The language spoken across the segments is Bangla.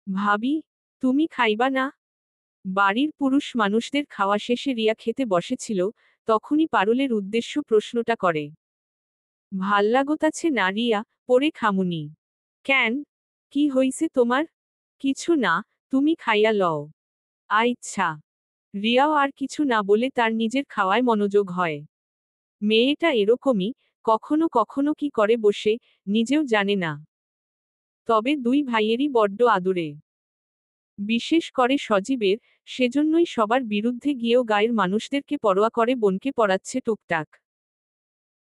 ভাবি, তুমি খাইবা না? বাড়ির পুরুষ মানুষদের খাওয়া শেষে রিয়া খেতে বসেছিল, তখনই পারুলের উদ্দেশ্য প্রশ্নটা করে। ভাল্লাগোতাছে না রিয়া, পরে খামুনি। কেন? কি হইছে তোমার? কিছু না, তুমি খাইয়া লও। আইচ্ছা। রিয়াও আর কিছু না বলে তার নিজের খাওয়ায় মনোযোগ হয়। মেয়েটা এরকমই, কখনো কখনো কি করে বসে, নিজেও জানে না। তবে দুই ভাইয়েরই বড্ড আদুরে। বিশেষ করে সজীবের, সেজন্যই সবার বিরুদ্ধে গিয়েও গায়ের মানুষদেরকে পরোয়া করে বোনকে পড়াচ্ছে টুকটাক।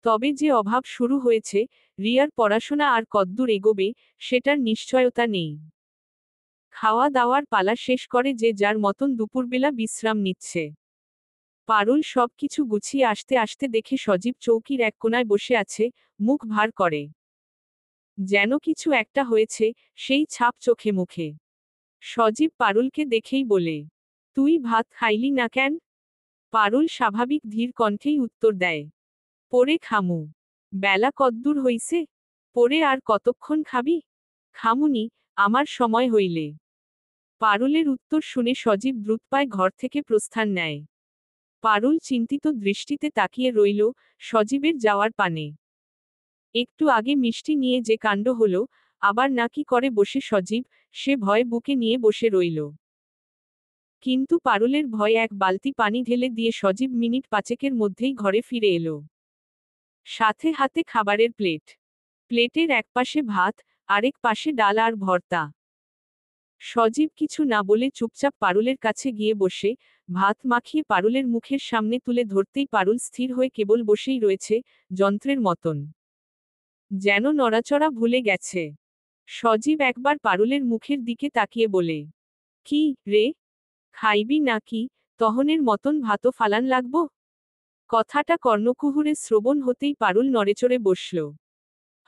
তবে যে অভাব শুরু হয়েছে, রিয়ার পড়াশোনা আর কদ্দূর এগোবে, সেটার নিশ্চয়তা নেই। খাওয়া দাওয়ার পালা শেষ করে যে যার মতন দুপুরবেলা বিশ্রাম নিচ্ছে। পারুল সব কিছু গুছিয়ে আসতে আসতে দেখে সজীব চৌকির এক কোণায় বসে আছে, মুখ ভার করে। যেন কিছু একটা হয়েছে, সেই ছাপ চোখে মুখে। সজীব পারুলকে দেখেই বলে, তুই ভাত খাইলি না কেন? পারুল স্বাভাবিক ধীর কণ্ঠেই উত্তর দেয়, পরে খামু। বেলা কদ্দূর হইছে? পরে আর কতক্ষণ খাবি? খামুনি, আমার সময় হইলে। পারুলের উত্তর শুনে সজীব দ্রুতপায় ঘর থেকে প্রস্থান নেয়। পারুল চিন্তিত দৃষ্টিতে তাকিয়ে রইল সজীবের যাওয়ার পানে। একটু আগে মিষ্টি নিয়ে যে কাণ্ড হলো, আবার নাকি করে বসে সজীব, সে ভয়ে বুকে নিয়ে বসে রইল। কিন্তু পারুলের ভয় এক বালতি পানি ঢেলে দিয়ে সজীব মিনিট পাঁচেকের মধ্যেই ঘরে ফিরে এলো। সাথে হাতে খাবারের প্লেট। প্লেটের একপাশে ভাত, আরেক পাশে ডাল আর ভর্তা। সজীব কিছু না বলে চুপচাপ পারুলের কাছে গিয়ে বসে, ভাত মাখিয়ে পারুলের মুখের সামনে তুলে ধরতেই পারুল স্থির হয়ে কেবল বসেই রয়েছে, যন্ত্রের মতন। যেন নড়াচড়া ভুলে গেছে। সজীব একবার পারুলের মুখের দিকে তাকিয়ে বলে, কি রে, খাইবি নাকি? তহনের মতন ভাতও ফালান লাগবো? কথাটা কর্ণকুহুরে শ্রবণ হতেই পারুল নড়েচড়ে বসল।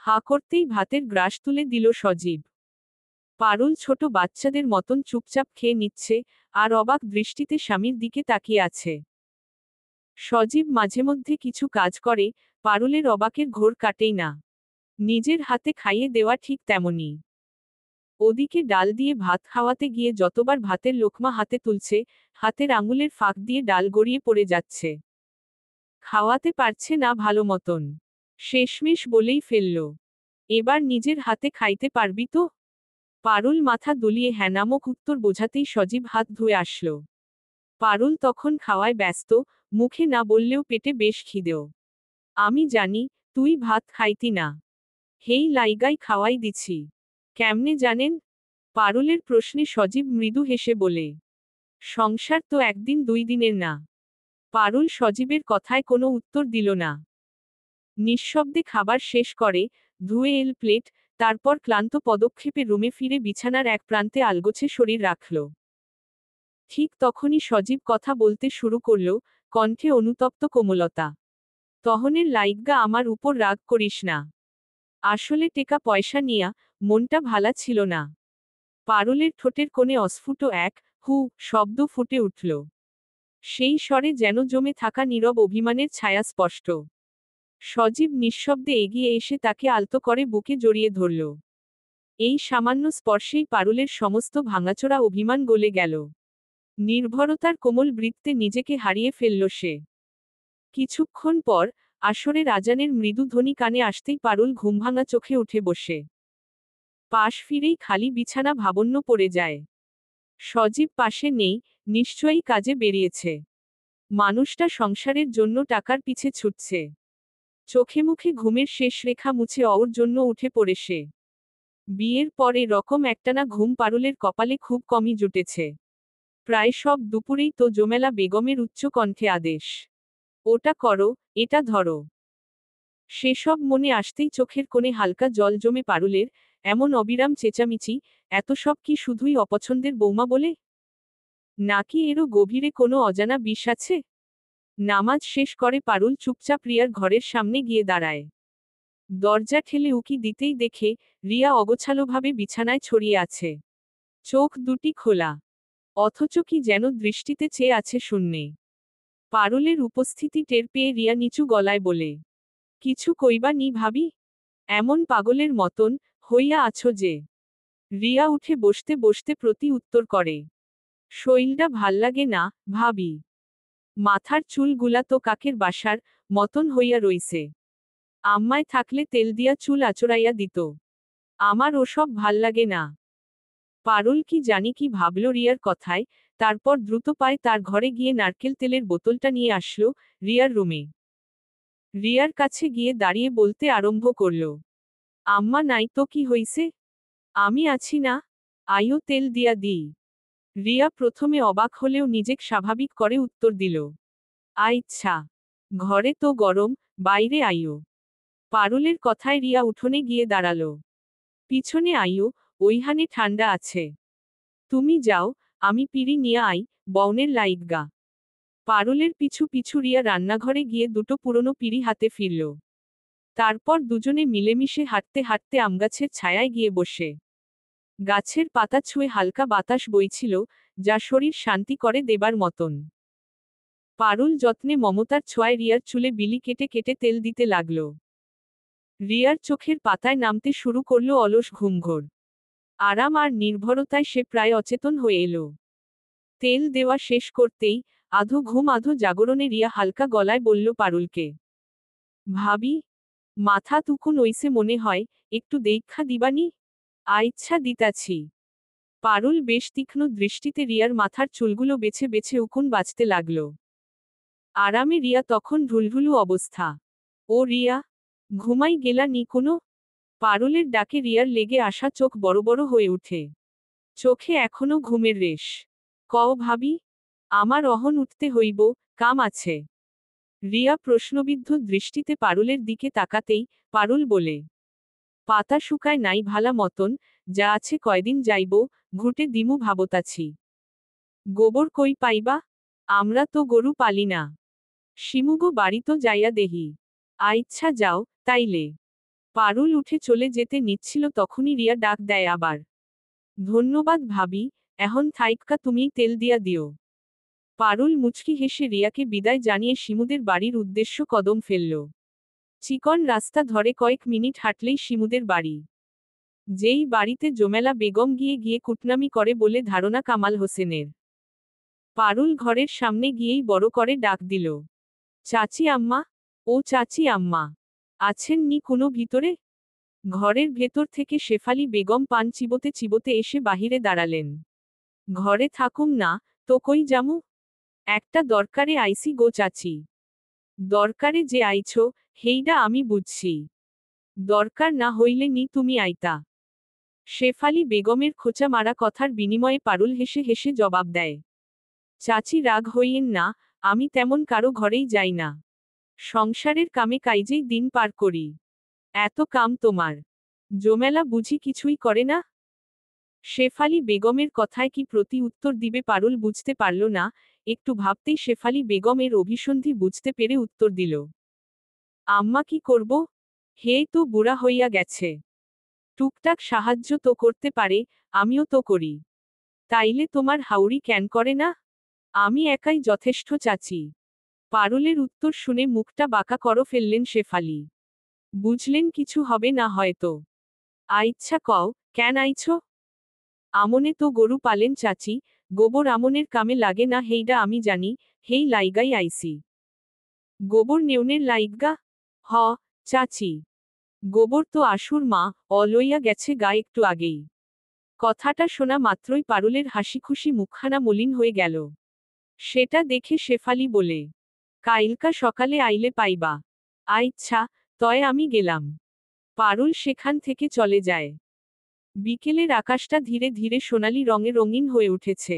হা করতেই ভাতের গ্রাস তুলে দিল সজীব। পারুল ছোট বাচ্চাদের মতন চুপচাপ খেয়ে নিচ্ছে, আর অবাক দৃষ্টিতে স্বামীর দিকে তাকিয়ে আছে। সজীব মাঝেমধ্যে কিছু কাজ করে, পারুলের অবাকের ঘোর কাটেই না। নিজের হাতে খাইয়ে দেওয়া ঠিক তেমনই। ওদিকে ডাল দিয়ে ভাত খাওয়াতে গিয়ে যতবার ভাতের লোকমা হাতে তুলছে, হাতের আঙুলের ফাঁক দিয়ে ডাল গড়িয়ে পড়ে যাচ্ছে। খাওয়াতে পারছে না ভালো মতন। শেষমেশ বলেই ফেলল, এবার নিজের হাতে খাইতে পারবি তো? পারুল মাথা দুলিয়ে হ্যাঁ নামক উত্তর বোঝাতেই সজীব হাত ধুয়ে আসলো। পারুল তখন খাওয়ায় ব্যস্ত, মুখে না বললেও পেটে বেশ খিদেও। আমি জানি, তুই ভাত খাইতি না। হেই লাইগাই খাওয়াই দিছি। কেমনে জানেন? পারুলের প্রশ্নে সজীব মৃদু হেসে বলে, সংসার তো একদিন দুই দিনের না। পারুল সজীবের কথায় কোনো উত্তর দিল না। নিঃশব্দে খাবার শেষ করে, ধুয়ে এল প্লেট, তারপর ক্লান্ত পদক্ষেপে রুমে ফিরে বিছানার এক প্রান্তে আলগোছে শরীর রাখল। ঠিক তখনই সজীব কথা বলতে শুরু করল, কণ্ঠে অনুতপ্ত কোমলতা। তহনের লাইগ্গা আমার উপর রাগ করিস না। আসলে টেকা পয়সা নিয়া, মনটা ভালা ছিল না। পারুলের ঠোঁটের কোণে অস্ফুট এক হু শব্দ ফুটে উঠল। সেই স্বরে যেন জমে থাকা নীরব অভিমানের ছায়া স্পষ্ট। সজীব নিঃশব্দে এগিয়ে এসে তাকে আলতো করে বুকে জড়িয়ে ধরল। এই সামান্য স্পর্শেই পারুলের সমস্ত ভাঙাচোরা অভিমান গলে গেল। নির্ভরতার কোমল বৃত্তে নিজেকে হারিয়ে ফেলল সে। কিছুক্ষণ পর, আসরের আজানের মৃদু ধ্বনি কানে আসতেই পারুল ঘুমভাঙা চোখে উঠে বসে। পাশ ফিরেই খালি বিছানা ভাবন্য পড়ে যায়। সজীব পাশে নেই, নিশ্চয়ই কাজে বেরিয়েছে। মানুষটা সংসারের জন্য টাকার পিছে ছুটছে। চোখে মুখে ঘুমের শেষ রেখা মুছে ওর জন্য উঠে পড়ে সে। বিয়ের পরে রকম একটানা ঘুম পারুলের কপালে খুব কমই জুটেছে। প্রায় সব দুপুরেই তো জোমেলা বেগমের উচ্চ কণ্ঠে আদেশ, ওটা করো, এটা ধরো। সেসব মনে আসতেই চোখের কোণে হালকা জল জমে পারুলের, এমন অবিরাম চেঁচামেচি, এত সব কি শুধুই অপছন্দের বৌমা বলে? নাকি এরও গভীরে কোনো অজানা বিষ আছে? নামাজ শেষ করে পারুল চুপচাপ রিয়ার ঘরের সামনে গিয়ে দাঁড়ায়। দরজা ঠেলে উকি দিতেই দেখে, রিয়া অগোছালোভাবে বিছানায় ছড়িয়ে আছে। চোখ দুটি খোলা। অথচ কি যেন দৃষ্টিতে চেয়ে আছে শূন্যে। পারুলের উপস্থিতি টের পেয়ে রিয়া নিচু গলায় বলে, কিছু কইবা নি ভাবি? এমন পাগলের মতন হইয়া আছো যে? রিয়া উঠে বসতে বসতে প্রতি উত্তর করে। শরীরটা ভাল্লাগে না, ভাবি। মাথার চুলগুলা তো কাকের বাসার মতন হইয়া রইছে। আম্মায় থাকলে তেল দিয়া চুল আঁচড়াইয়া দিত। আমার ওসব ভাল্লাগে না। পারুল কি জানি কি ভাবল রিয়ার কথায়, তারপর দ্রুত পায়ে তার ঘরে গিয়ে নারকেল তেলের বোতলটা নিয়ে আসলো রিয়ার রুমে। রিয়ার কাছে গিয়ে দাঁড়িয়ে বলতে আরম্ভ করল, আম্মা নাই তো কি হইছে? আমি আছি না, আইও তেল দিয়া দিই। রিয়া প্রথমে অবাক হলেও নিজেক স্বাভাবিক করে উত্তর দিল, আচ্ছা। ঘরে তো গরম, বাইরে আইও। পারুলের কথায় রিয়া উঠোনে গিয়ে দাঁড়ালো। পিছনে আইও, ওইখানে ঠান্ডা আছে। তুমি যাও, আমি পিড়ি নিয়ে আই, বউনের লাইগা। পারুলের পিছু পিছু রিয়া রান্নাঘরে গিয়ে দুটো পুরনো পিড়ি হাতে ফিরল। তারপর দুজনে মিলেমিশে হাঁটতে হাঁটতে আমগাছের ছায়ায় গিয়ে বসে। গাছের পাতা ছুঁয়ে হালকা বাতাস বইছিল, যা শরীর শান্তি করে দেবার মতন। পারুল যত্নে মমতার ছোঁয়ায় রিয়ার চুলে বিলি কেটে কেটে তেল দিতে লাগল। রিয়ার চোখের পাতায় নামতে শুরু করল অলস ঘুমঘোর। আরাম আর নির্ভরতায় সে প্রায় অচেতন হয়ে এলো। তেল দেওয়া শেষ করতেই আধো ঘুম আধো জাগরণে রিয়া হালকা গলায় বলল পারুলকে, ভাবি, মাথা তুকুন ওইসে মনে হয়, একটু দেইক্ষা দিবানি? আইচ্ছা দিতাছি। পারুল বেশ তীক্ষ্ণ দৃষ্টিতে রিয়ার মাথার চুলগুলো বেছে বেছে উকুন বাজতে লাগল। আরামে রিয়া তখন ঢুলঢুলু অবস্থা। ও রিয়া, ঘুমাই গেলা নি কোনো? পারুলের ডাকে রিয়ার লেগে আসা চোখ বড় বড় হয়ে উঠে। চোখে এখনো ঘুমের রেশ। কও ভাবি, আমার অহন উঠতে হইব, কাম আছে। রিয়া প্রশ্নবিদ্ধ দৃষ্টিতে পারুলের দিকে তাকাতেই পারুল বলে, পাতা শুকায় নাই ভালা মতন, যা আছে কয়দিন যাইব, ঘুটে দিমু ভাবতাছি। গোবর কই পাইবা? আমরা তো গরু পালি না। শিমুগো বাড়ি তো যাইয়া দেহি। আইচ্ছা যাও, তাইলে। পারুল উঠে চলে যেতে নিচ্ছিল তখনই রিয়া ডাক দেয় আবার, ধন্যবাদ ভাবি, এখন থাইক্কা তুমিই তেল দিয়া দিও। পারুল মুচকি হেসে রিয়াকে বিদায় জানিয়ে শিমুদের বাড়ির উদ্দেশ্য কদম ফেলল। চিকন রাস্তা ধরে কয়েক মিনিট হাঁটলেই শিমুদের বাড়ি। যেই বাড়িতে জোমেলা বেগম গিয়ে গিয়ে কুটনামি করে বলে ধারণা কামাল হোসেনের। পারুল ঘরের সামনে গিয়েই বড় করে ডাক দিল, চাচি আম্মা, ও চাচি আম্মা, আছেন নি কোনো ভিতরে? ঘরের ভেতর থেকে শেফালি বেগম পান চিবোতে চিবোতে এসে বাহিরে দাঁড়ালেন। ঘরে থাকুম না, তো কই যামু? একটা দরকারে আইসি গো চাচি। দরকারে যে আইছো, হেইডা আমি বুঝছি। দরকার না হইলে নি তুমি আইতা। শেফালি বেগমের খোঁচা মারা কথার বিনিময়ে পারুল হেসে হেসে জবাব দেয়, চাচি রাগ হইয়েন না, আমি তেমন কারো ঘরেই যাই না। সংসারের কামে কাইজেই দিন পার করি। এত কাম তোমার জোমেলা বুঝি কিছুই করে না? শেফালি বেগমের কথায় কি প্রতি উত্তর দিবে পারুল বুঝতে পারল না, একটু ভাবতেই শেফালি বেগম এর অভিসন্ধি বুঝতে পেরে উত্তর দিল, আম্মা কি করব? হে তো বুড়া হইয়া গেছে। টুকটাক সাহায্য তো করতে পারে, আমিও তো করি। তাইলে তোমার হাউরি কেন করে না? আমি একাই যথেষ্ট চাচি। পারুলের উত্তর শুনে মুখটা বাঁকা করে ফেললেন শেফালি। বুঝলেন কিছু হবে না হয়তো। আইচ্ছা কও, কেন আইছো? আমনে তো গরু পালেন চাচি, গোবর আমনের কামে লাগে না হেইডা আমি জানি, হেই লাইগাই আইসি। গোবর নেউনের লাইগা? হ, চাচি। গোবর তো আশুর মা, অলইয়া গেছে গা একটু আগেই। কথাটা শোনা মাত্রই পারুলের হাসিখুশি মুখখানা মলিন হয়ে গেল। সেটা দেখে শেফালি বলে, কাইলকা সকালে আইলে পাইবা। আইচ্ছা, তয় আমি গেলাম। পারুল সেখান থেকে চলে যায়। বিকেলের আকাশটা ধীরে ধীরে সোনালি রঙে রঙিন হয়ে উঠেছে।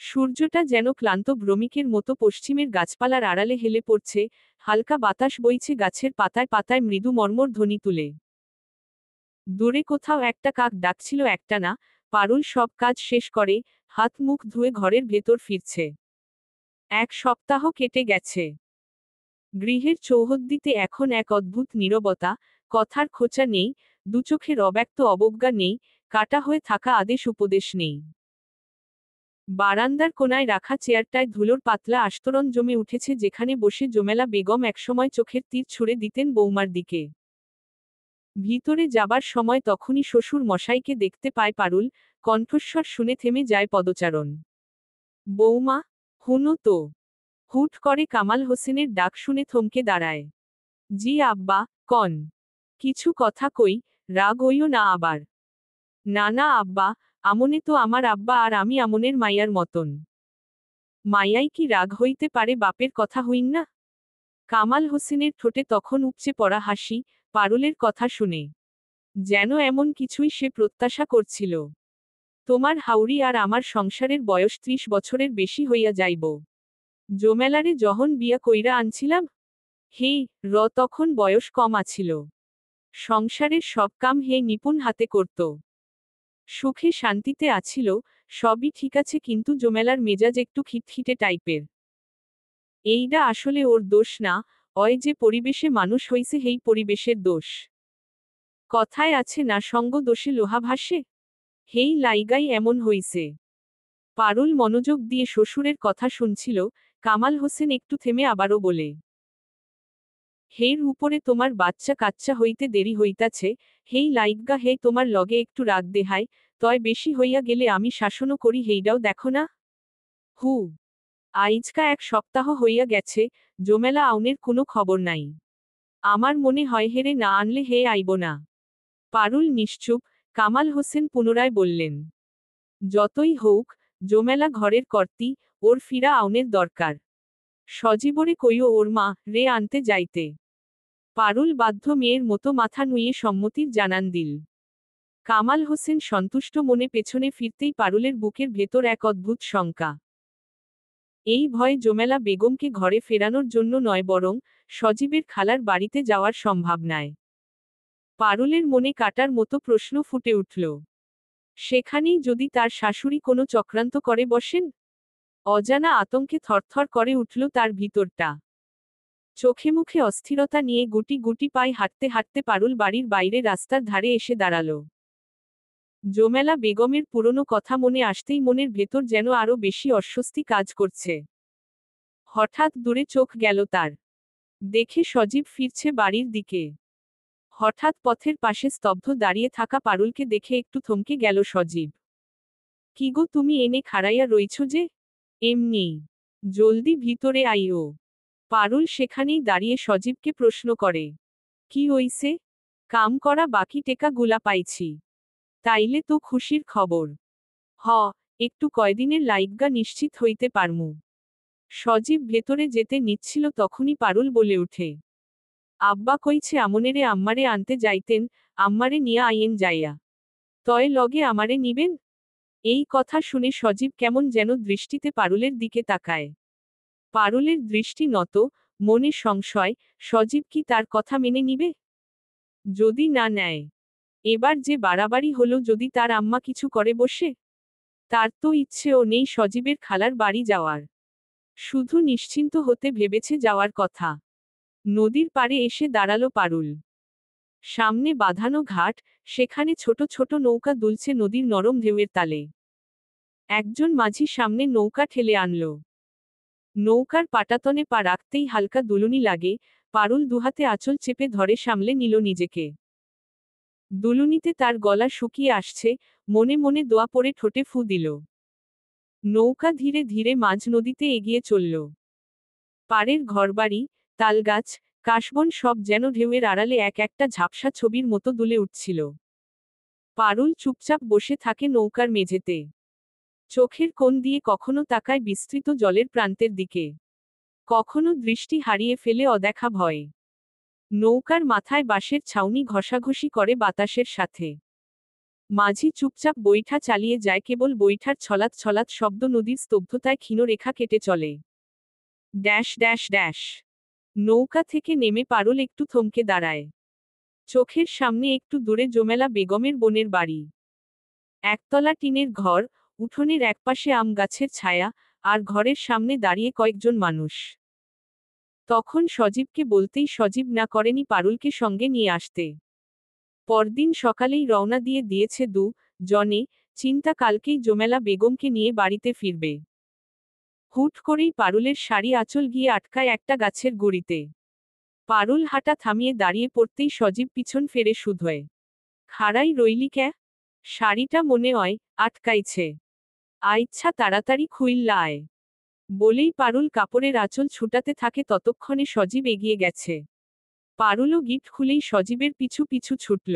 সূর্যটা যেন ক্লান্ত ভ্রমিকের মতো পশ্চিমের গাছপালার আড়ালে হেলে পড়ছে, হালকা বাতাস বইছে গাছের পাতায় পাতায় মৃদু মর্মর ধ্বনি তুলে। দূরে কোথাও একটা কাক ডাকছিল একটানা। পারুল সব কাজ শেষ করে, হাত মুখ ধুয়ে ঘরের ভেতর ফিরছে। এক সপ্তাহ কেটে গেছে। গৃহের চৌহদ্দিতে এখন এক অদ্ভুত নীরবতা, কথার খোঁচা নেই, দুচোখের অব্যক্ত অবজ্ঞা নেই, কাটা হয়ে থাকা আদেশ উপদেশ নেই। বারান্দার কোনায় রাখা চেয়ারটায় ধুলোর পাতলা আস্তরণ জমে উঠেছে যেখানে বসে জোমেলা বেগম একসময় চোখের তীর ছুঁড়ে দিতেন বৌমার দিকে। ভিতরে যাবার সময় তখনই শ্বশুর মশাইকে দেখতে পায় পারুল, কণ্ঠস্বর শুনে থেমে যায় পদচারণ। বৌমা, হুনো তো। হুট করে কামাল হোসেনের ডাক শুনে থমকে দাঁড়ায়। জি আব্বা, কন। কিছু কথা কই, রাগ হইও না আবার। না না আব্বা, আমনে তো আমার আব্বা আর আমি আমনের মাইয়ার মতন। মাইয়াই কি রাগ হইতে পারে বাপের কথা হইন না? কামাল হোসেনের ঠোঁটে তখন উপচে পড়া হাসি, পারুলের কথা শুনে। যেন এমন কিছুই সে প্রত্যাশা করছিল। তোমার হাউরি আর আমার সংসারের বয়স 30 বছরের বেশি হইয়া যাইব। জোমেলারে যখন বিয়া কইরা আনছিলাম, হে তখন বয়স কম আছিল। সংসারের সব কাম হে নিপুণ হাতে করত। সুখে শান্তিতে আছিল, সবই ঠিক আছে, কিন্তু জোমেলার মেজাজ একটু খিটখিটে টাইপের। এইডা আসলে ওর দোষ না, অয় যে পরিবেশে মানুষ হইছে হেই পরিবেশের দোষ। কথায় আছে না, সঙ্গ দোষে লোহা ভাসে। হেই লাইগাই এমন হইছে। পারুল মনোযোগ দিয়ে শ্বশুরের কথা শুনছিল, কামাল হোসেন একটু থেমে আবারও বলে। হের উপরে তোমার বাচ্চা কাচ্চা হইতে দেরি হইতাছে, হেই লাইগা হে তোমার লগে একটু রাগ দেহায়, তয় বেশি হইয়া গেলে আমি শাসনও করি, হেইডাও দেখো না। হু। আইজকা 1 সপ্তাহ হইয়া গেছে, জোমেলা আউনের কোনো খবর নাই। আমার মনে হয় হেরে না আনলে হে আইব না। পারুল নিশ্চুপ, কামাল হোসেন পুনরায় বললেন। যতই হোক, জোমেলা ঘরের কর্তি, ওর ফিরা আউনের দরকার। সজীবরে কইও ওর মা রে আনতে যাইতে। পারুল বাধ্য মেয়ের মতো মাথা নুইয়ে সম্মতির জানান দিল। কামাল হোসেন সন্তুষ্ট মনে পেছনে ফিরতেই পারুলের বুকের ভেতর এক অদ্ভুত শঙ্কা। এই ভয়ে জোমেলা বেগমকে ঘরে ফেরানোর জন্য নয়, বরং সজীবের খালার বাড়িতে যাওয়ার সম্ভাবনায়। পারুলের মনে কাটার মতো প্রশ্ন ফুটে উঠল। সেখানেই যদি তার শাশুড়ি কোনো চক্রান্ত করে বসেন? অজানা আতঙ্কে থরথর করে উঠল তার ভিতরটা। চোখে মুখে অস্থিরতা নিয়ে গুটি গুটি পায়ে হাঁটতে হাঁটতে পারুল বাড়ির বাইরে রাস্তার ধারে এসে দাঁড়াল। জোমেলা বেগমের পুরনো কথা মনে আসতেই মনের ভেতর যেন আরো বেশি অস্বস্তি কাজ করছে। হঠাৎ দূরে চোখ গেল তার। দেখে সজীব ফিরছে বাড়ির দিকে। হঠাৎ পথের পাশে স্তব্ধ দাঁড়িয়ে থাকা পারুলকে দেখে একটু থমকে গেল সজীব। কি গো, তুমি এনে খাড়াইয়া রইছ যে? এমনি। জলদি ভিতরে আইও। পারুল সেখানেই দাঁড়িয়ে সজীবকে প্রশ্ন করে। কি হইছে? কাম করা বাকি টেকা গুলা পাইছি। তাইলে তো খুশির খবর। হ, একটু কয়দিনের লাইগা নিশ্চিত হইতে পারমু। সজীব ভেতরে যেতে নিচ্ছিল তখনই পারুল বলে উঠে। আব্বা কইছে আমনেরে আম্মারে আনতে যাইতেন, আম্মারে নিয়া আইয়েন যাইয়া। তয় লগে আমারে নিবেন? এই কথা শুনে সজীব কেমন যেন দৃষ্টিতে পারুলের দিকে তাকায়। পারুলের দৃষ্টি নত, মনে সংশয়, সজীব কি তার কথা মেনে নিবে? যদি না নেয়, এবার যে বাড়াবাড়ি হলো, যদি তার আম্মা কিছু করে বসে? তার তো ইচ্ছেও নেই সজীবের খালার বাড়ি যাওয়ার। শুধু নিশ্চিন্ত হতে ভেবেছে যাওয়ার কথা। নদীর পাড়ে এসে দাঁড়ালো পারুল। সামনে বাঁধানো ঘাট, সেখানে ছোট ছোট নৌকা দুলছে নদীর নরম ঢেউয়ের তালে। একজন মাঝি সামনে নৌকা ঠেলে আনল। নৌকার পাটাতনে পা রাখতেই হালকা দুলুনি লাগে, পারুল দুহাতে আঁচল চেপে ধরে সামলে নিল নিজেকে। দুলুনিতে তার গলা শুকিয়ে আসছে, মনে মনে দোয়া পড়ে ঠোঁটে ফু দিল। নৌকা ধীরে ধীরে মাঝ নদীতে এগিয়ে চলল। পাড়ের ঘরবাড়ি, তালগাছ, কাশবন সব যেন ঢেউয়ের আড়ালে এক একটা ঝাপসা ছবির মতো দুলে উঠছিল। পারুল চুপচাপ বসে থাকে নৌকার মেঝেতে। চোখের কোণ দিয়ে কখনো তাকায় বিস্তৃত জলের প্রান্তের দিকে, কখনো দৃষ্টি হারিয়ে ফেলে অদেখা ভয়ে। নৌকার মাথায় বাঁশের ছাউনি ঘষাঘষি করে বাতাসের সাথে। মাঝি চুপচাপ বৈঠা চালিয়ে যায়, কেবল বৈঠার ছলাৎ ছলাৎ শব্দ নদীর স্তব্ধতায় ক্ষীণ রেখা কেটে চলে। Dash dash dash. নৌকা থেকে নেমে পারুল একটু থমকে দাঁড়ায়। চোখের সামনে একটু দূরে জোমেলা বেগমের বোনের বাড়ি। একতলা টিনের ঘর, উঠোনের একপাশে আম গাছের ছায়া, আর ঘরের সামনে দাঁড়িয়ে কয়েকজন মানুষ। তখন সজীবকে বলতেই সজীব না করেনি পারুলকে সঙ্গে নিয়ে আসতে। পরদিন সকালেই রওনা দিয়ে দিয়েছে জনে, চিন্তা কালকেই জোমেলা বেগমকে নিয়ে বাড়িতে ফিরবে। হুট করেই পারুলের শাড়ি আঁচল গিয়ে আটকায় একটা গাছের গুঁড়িতে। পারুল হাঁটা থামিয়ে দাঁড়িয়ে পড়তেই সজীব পিছন ফেরে শুধোয়। খাড়াই রইলি ক্যা? শাড়িটা মনে হয় আটকাইছে। আইচ্ছা তাড়াতাড়ি খুইল্লা আয়। বলেই পারুল কাপড়ের আঁচল ছুটাতে থাকে, ততক্ষণে সজীব এগিয়ে গেছে। পারুলও গিট খুলেই সজীবের পিছু পিছু ছুটল।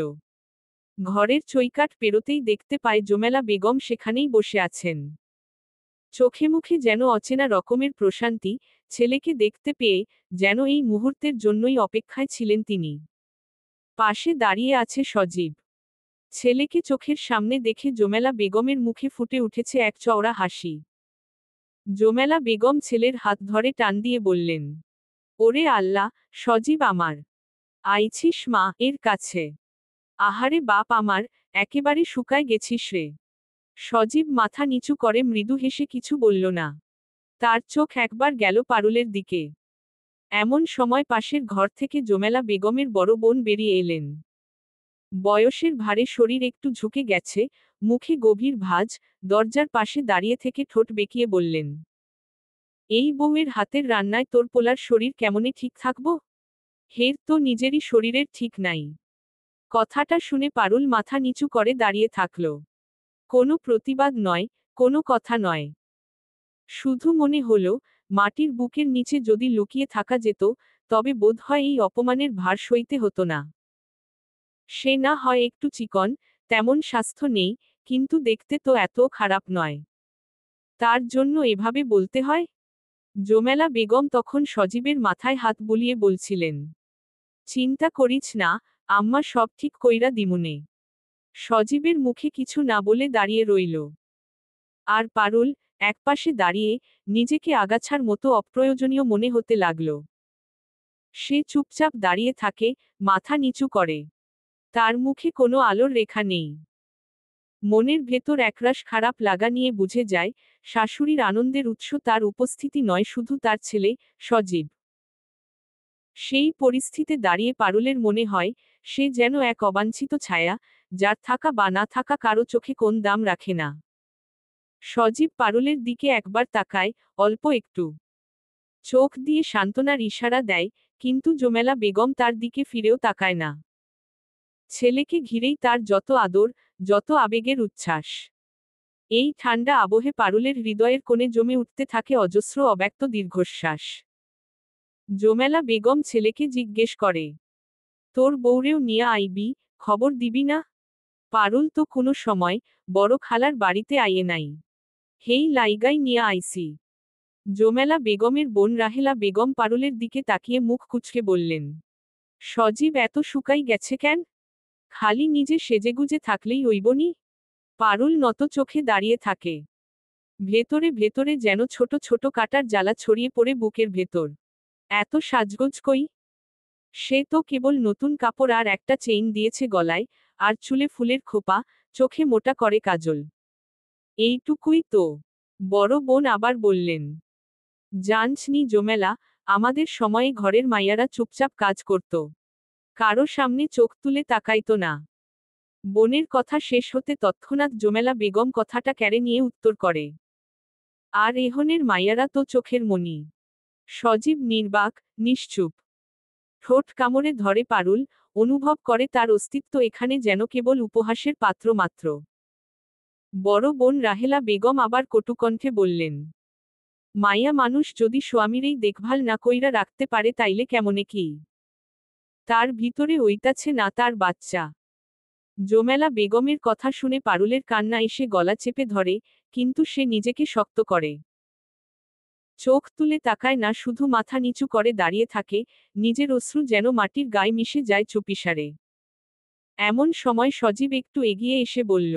ঘরের চৌকাঠ পেরোতেই দেখতে পায় জোমেলা বেগম সেখানেই বসে আছেন। চোখে মুখে যেন অচেনা রকমের প্রশান্তি, ছেলেকে দেখতে পেয়ে যেন এই মুহূর্তের জন্যই অপেক্ষায় ছিলেন তিনি। পাশে দাঁড়িয়ে আছে সজীব। ছেলেকে চোখের সামনে দেখে জোমেলা বেগমের মুখে ফুটে উঠেছে এক চওড়া হাসি। জোমেলা বেগম ছেলের হাত ধরে টান দিয়ে বললেন, ওরে আল্লাহ, সজীব আমার, আইছিস মা এর কাছে। আহারে বাপ আমার, একেবারে শুকায় গেছিস রে। সজীব মাথা নিচু করে মৃদু হেসে কিছু বলল না। তার চোখ একবার গেল পারুলের দিকে। এমন সময় পাশের ঘর থেকে জোমেলা বেগমের বড় বোন বেরিয়ে এলেন। বয়সের ভারে শরীর একটু ঝুঁকে গেছে, মুখে গভীর ভাঁজ, দরজার পাশে দাঁড়িয়ে থেকে ঠোঁট বেঁকিয়ে বললেন, এই বউয়ের হাতের রান্নায় তোর পোলার শরীর কেমনে ঠিক থাকব? হের তো নিজেরই শরীরের ঠিক নাই। কথাটা শুনে পারুল মাথা নিচু করে দাঁড়িয়ে থাকল। কোনো প্রতিবাদ নয়, কোনো কথা নয়। শুধু মনে হলো, মাটির বুকের নিচে যদি লুকিয়ে থাকা যেত, তবে বোধহয় এই অপমানের ভার সইতে হতো না। সে না হয় একটু চিকন, তেমন স্বাস্থ্য নেই, কিন্তু দেখতে তো এত খারাপ নয়। তার জন্য এভাবে বলতে হয়? জোমেলা বেগম তখন সজীবের মাথায় হাত বুলিয়ে বলছিলেন, চিন্তা করিস না, আম্মা সব ঠিক কইরা দিমুনে। সজীবের মুখে কিছু না বলে দাঁড়িয়ে রইল। আর পারুল, একপাশে দাঁড়িয়ে, নিজেকে আগাছার মতো অপ্রয়োজনীয় মনে হতে লাগল। সে চুপচাপ দাঁড়িয়ে থাকে, মাথা নিচু করে। তার মুখে কোনো আলোর রেখা নেই। মনের ভেতর একরাশ খারাপ লাগা নিয়ে বুঝে যায়, শাশুড়ির আনন্দের উৎস তার উপস্থিতি নয়, শুধু তার ছেলে সজীব। সেই পরিস্থিতিতে দাঁড়িয়ে পারুলের মনে হয়, সে যেন এক অবাঞ্ছিত ছায়া, যার থাকা বা না থাকা কারো চোখে কোন দাম রাখে না। সজীব পারুলের দিকে একবার তাকায়, অল্প একটু। চোখ দিয়ে সান্ত্বনার ইশারা দেয়, কিন্তু জোমেলা বেগম তার দিকে ফিরেও তাকায় না। ছেলেকে ঘিরেই তার যত আদর, যত আবেগের উচ্ছ্বাস। এই ঠান্ডা আবহে পারুলের হৃদয়ের কোণে জমে উঠতে থাকে অজস্র অব্যক্ত দীর্ঘশ্বাস। জোমেলা বেগম ছেলেকে জিজ্ঞেস করে, তোর বউরেও নিয়া আইবি, খবর দিবি না? পারুল তো কোনো সময় বড় খালার বাড়িতে আইয়ে নাই। হেই লাইগাই নিয়া আইসি। জোমেলা বেগমের বোন রাহেলা বেগম পারুলের দিকে তাকিয়ে মুখ কুঁচকে বললেন, সজীব এত শুকাই গেছে কেন? খালি নিজে সেজেগুজে থাকলেই হইবনি? পারুল নত চোখে দাঁড়িয়ে থাকে। ভেতরে ভেতরে যেন ছোট ছোট কাটার জ্বালা ছড়িয়ে পড়ে বুকের ভেতর। এত সাজগোজ কই? সে তো কেবল নতুন কাপড় আর একটা চেইন দিয়েছে গলায়, আর চুলে ফুলের খোপা, চোখে মোটা করে কাজল। এইটুকুই তো। বড় বোন আবার বললেন, জানছনি জোমেলা, আমাদের সময়ে ঘরের মাইয়ারা চুপচাপ কাজ করত। কারো সামনে চোখ তুলে তাকাইতো না। বোনের কথা শেষ হতে তৎক্ষণাৎ জোমেলা বেগম কথাটা কেড়ে নিয়ে উত্তর করে, আর এহনের মাইয়ারা তো চোখের মণি। সজীব নির্বাক, নিশ্চুপ। ঠোঁট কামড়ে ধরে পারুল, অনুভব করে তার অস্তিত্ব এখানে যেন কেবল উপহাসের পাত্র মাত্র। বড় বোন রাহেলা বেগম আবার কটুকণ্ঠে বললেন, মাইয়া মানুষ যদি স্বামীরই দেখভাল না কইরা রাখতে পারে তাইলে কেমনে কি? তার ভিতরে হইতাছে না তার বাচ্চা। জোমেলা বেগমের কথা শুনে পারুলের কান্না এসে গলা চেপে ধরে, কিন্তু সে নিজেকে শক্ত করে। চোখ তুলে তাকায় না, শুধু মাথা নিচু করে দাঁড়িয়ে থাকে, নিজের অশ্রু যেন মাটির গায়ে মিশে যায় চুপিসারে। এমন সময় সজীব একটু এগিয়ে এসে বলল,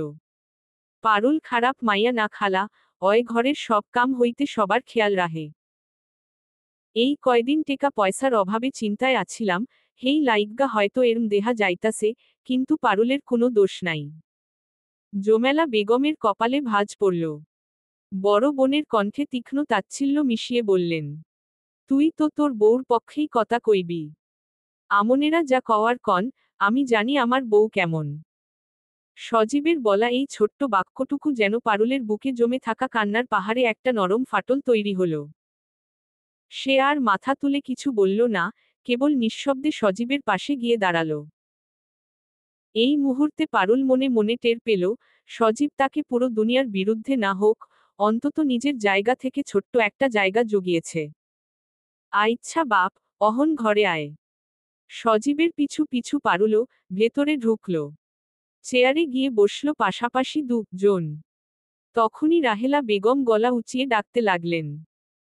পারুল খারাপ মাইয়া না খালা, অয় ঘরের সব কাম হইতে সবার খেয়াল রাহে। এই কয়দিন টেকা পয়সার অভাবে চিন্তায় আছিলাম, হেই লাইগা হয়তো এরম দেহা যাইতাছে, কিন্তু পারুলের কোনো দোষ নাই। জোমেলা বেগমের কপালে ভাঁজ পড়ল। বড় বোনের কণ্ঠে তীক্ষ্ণ তাচ্ছিল্য মিশিয়ে বললেন, তুই তো তোর বউর পক্ষেই কথা কইবি। আমনেরা যা কওয়ার কন, আমি জানি আমার বউ কেমন। সজীবের বলা এই ছোট্ট বাক্যটুকু যেন পারুলের বুকে জমে থাকা কান্নার পাহাড়ে একটা নরম ফাটল তৈরি হলো। সে আর মাথা তুলে কিছু বলল না, কেবল নিঃশব্দে সজীবের পাশে গিয়ে দাঁড়াল। এই মুহূর্তে পারুল মনে মনে টের পেল, সজীব তাকে পুরো দুনিয়ার বিরুদ্ধে না হোক, অন্তত নিজের জায়গা থেকে ছোট্ট একটা জায়গা জুগিয়েছে। আচ্ছা বাপ, অহন ঘরে আয়। সজীবের পিছু পিছু পারুলও ভেতরে ঢুকল। চেয়ারে গিয়ে বসল পাশাপাশি দুজন। তখনই রাহেলা বেগম গলা উঁচিয়ে ডাকতে লাগলেন,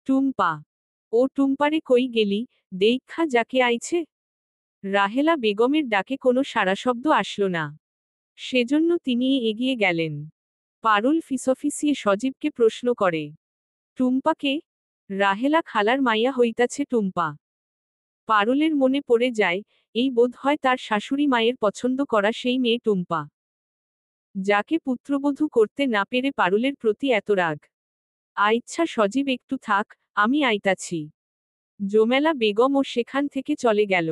টুম্পা, ও টুম্পারে কই গেলি, দেইখা যাকে আইছে। রাহেলা বেগমের ডাকে কোনো সাড়াশব্দ আসল না। সেজন্য তিনি এগিয়ে গেলেন। পারুল ফিসফিসিয়ে সজীবকে প্রশ্ন করে, টুম্পাকে? রাহেলা খালার মাইয়া হইতাছে টুম্পা। পারুলের মনে পড়ে যায়, এই বোধ হয় তার শাশুড়ি মায়ের পছন্দ করা সেই মেয়ে টুম্পা, যাকে পুত্রবধূ করতে না পেরে পারুলের প্রতি এত রাগ। আচ্ছা সজীব একটু থাক, আমি আইতাছি। জোমেলা বেগমও সেখান থেকে চলে গেল।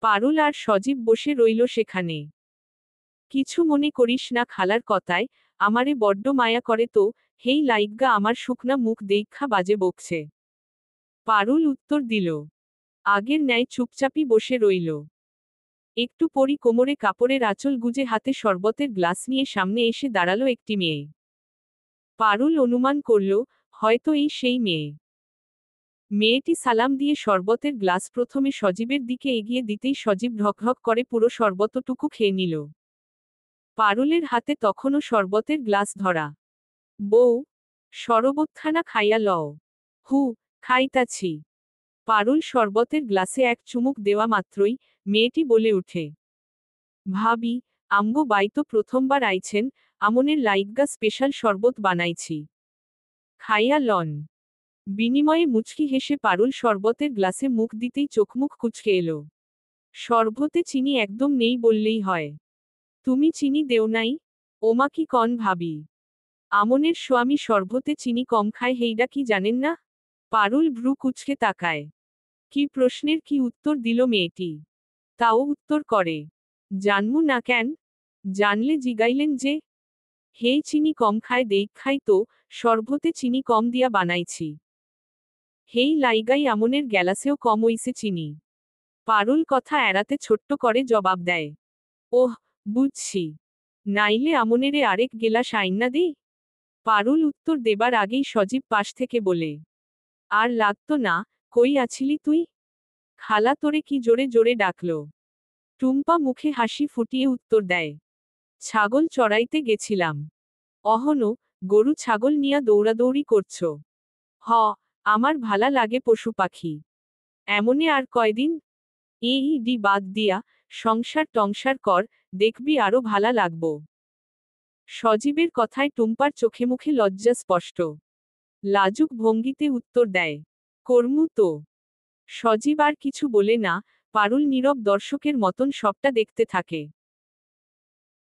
পারুল আর সজীব বসে রইল সেখানে। কিছু মনে করিস না খালার কথায়, আমারে বড্ড মায়া করে তো, হেই লাইগ্গা আমার শুকনা মুখ দেইখা বাজে বকছে। পারুল উত্তর দিল। আগের ন্যায় চুপচাপই বসে রইল। একটু পরই কোমরে কাপড়ের আঁচল গুজে হাতে শরবতের গ্লাস নিয়ে সামনে এসে দাঁড়ালো একটি মেয়ে। পারুল অনুমান করল, হয়তো এই সেই মেয়ে। মেয়েটি সালাম দিয়ে শরবতের গ্লাস প্রথমে সজীবের দিকে এগিয়ে দিতেই সজীব ঢকঢক করে পুরো শরবতটুকু খেয়ে নিল। পারুলের হাতে তখনও শরবতের গ্লাস ধরা। বউ, শরবতখানা খাইয়া লও। হু, খাইতাছি। পারুল শরবতের গ্লাসে এক চুমুক দেওয়া মাত্রই মেয়েটি বলে উঠে, ভাবি, আমগো বাইতো প্রথমবার আইছেন, আমনের লাইগ্গা স্পেশাল শরবত বানাইছি। খাইয়া লন। বিনিময়ে মুচকি হেসে পারুল শরবতের গ্লাসে মুখ দিতেই চোখমুখ কুঁচকে এলো। শরবতে চিনি একদম নেই বললেই হয়। তুমি চিনি দেও নাই? ওমা কি কন ভাবি, আমনের স্বামী শরবতে চিনি কম খায় হেইডা কি জানেন না? পারুল ভ্রু কুঁচকে তাকায়। কি প্রশ্নের কি উত্তর দিল মেয়েটি। তাও উত্তর করে, জানমু না কেন? জানলে জিগাইলেন যে। হেই চিনি কম খায় দেইখাই তো, শরবতে চিনি কম দিয়া বানাইছি। হেই লাইগাই আমনের গ্যালাসেও কম হইছে চিনি। পারুল কথা এড়াতে ছোট্ট করে জবাব দেয়, ওহ, বুঝছি। নাইলে আমনেরে আরেক গেলাস আইন্না দেই? পারুল উত্তর দেবার আগেই সজীব পাশ থেকে বলে, আর লাগতো না, কই আছিলি তুই? খালা তোরে কি জোরে জোরে ডাকল। টুম্পা মুখে হাসি ফুটিয়ে উত্তর দেয়, ছাগল চড়াইতে গেছিলাম। অহনো, গরু ছাগল নিয়া দৌড়াদৌড়ি করছ। হ, আমার ভালা লাগে পশু পাখি। এমনে আর কয়দিন? এই ডি বাদ দিয়া, সংসার টংসার কর, দেখবি আরো ভালা লাগব। সজীবের কথায় টুম্পার চোখে মুখে লজ্জা স্পষ্ট। লাজুক ভঙ্গিতে উত্তর দেয়, কর্মু তো। সজীব আর কিছু বলে না, পারুল নীরব দর্শকের মতন সবটা দেখতে থাকে।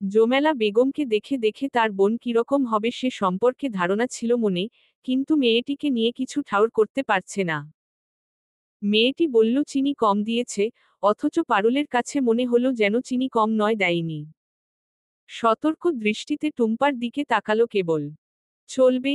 জোমেলা বেগমকে দেখে দেখে তার বোন কিরকম হবে সে সম্পর্কে ধারণা ছিল মনে, কিন্তু মেয়েটিকে নিয়ে কিছু ঠাউর করতে পারছে না। মেয়েটি বলল চিনি কম দিয়েছে, অথচ পারুলের কাছে মনে হলো যেন চিনি কম নয় দেয়নি। সতর্ক দৃষ্টিতে টুম্পার দিকে তাকালো কেবল। চলবে,